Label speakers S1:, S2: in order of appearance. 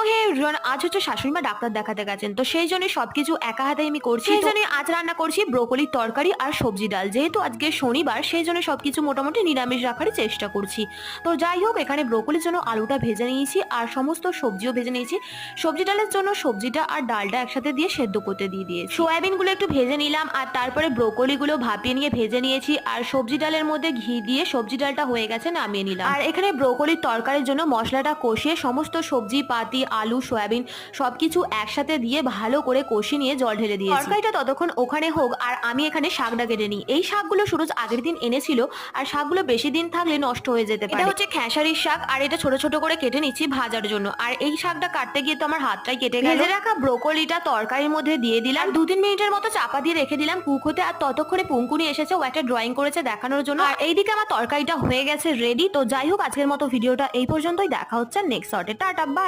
S1: হে everyone, আজ হচ্ছে শাশুড়ি মা ডাক্তার দেখাতে গেছেন, তো সেই জন্য সবকিছু একা হাতে আমি করছি। সেই জন্য আজ রান্না করছি ব্রোকলির তরকারি আর সবজি ডাল। যেহেতু আজকে শনিবার, সেই জন্য সবকিছু মোটামুটি নিরামিষ রাখারই চেষ্টা করছি। তো যাই হোক, এখানে ব্রোকলির জন্য আলুটা ভেজে নিয়েছি আর সমস্ত সবজিও ভেজে নিয়েছি। সবজি ডালের জন্য সবজিটা আর ডালটা একসাথে দিয়ে সেদ্ধ করতে দিয়ে দিয়েছি। সয়াবিন গুলো একটু ভেজে নিলাম আর তারপরে ব্রোকলি গুলো ভাপিয়ে নিয়ে ভেজে নিয়েছি আর সবজি ডালের মধ্যে ঘি দিয়ে সবজি ডালটা হয়ে গেছে, নামিয়ে নিলাম। আর এখানে ব্রোকলির তরকারির জন্য মশলাটা কষিয়ে সমস্ত সবজি পাতি আলু সয়াবিন সবকিছু একসাথে দিয়ে ভালো করে কষিয়ে নিয়ে জল ঢেলে দিয়েছি। তরকারিটা ততক্ষণ ওখানে হোক আর আমি এখানে শাকটা কেটে নিই। এই শাকগুলো সুরজ আগের দিন এনেছিল আর শাকগুলো বেশি দিন থাকলে নষ্ট হয়ে যেতে পারে। এটা হচ্ছে খেসারির শাক আর এটা ছোট ছোট করে কেটে নিচ্ছি ভাজার জন্য। আর এই শাকটা কাটতে গিয়ে তো আমার হাতটাই কেটে গেল। ভেজে রাখা ব্রোকলিটা তরকারির মধ্যে দিয়ে দিলাম, 2-3 মিনিটের মতো চাপা দিয়ে রেখে দিলাম কুক হতে। আর ততক্ষণে পুঙ্কুনি এসেছে, ও একটা ড্রয়িং করেছে দেখানোর জন্য। আর এইদিকে আমার তরকারিটা হয়ে গেছে রেডি। তো যাই হোক, আজকের মতো ভিডিওটা এই পর্যন্তই। দেখা হচ্ছে নেক্সট শর্টে। Tata, by.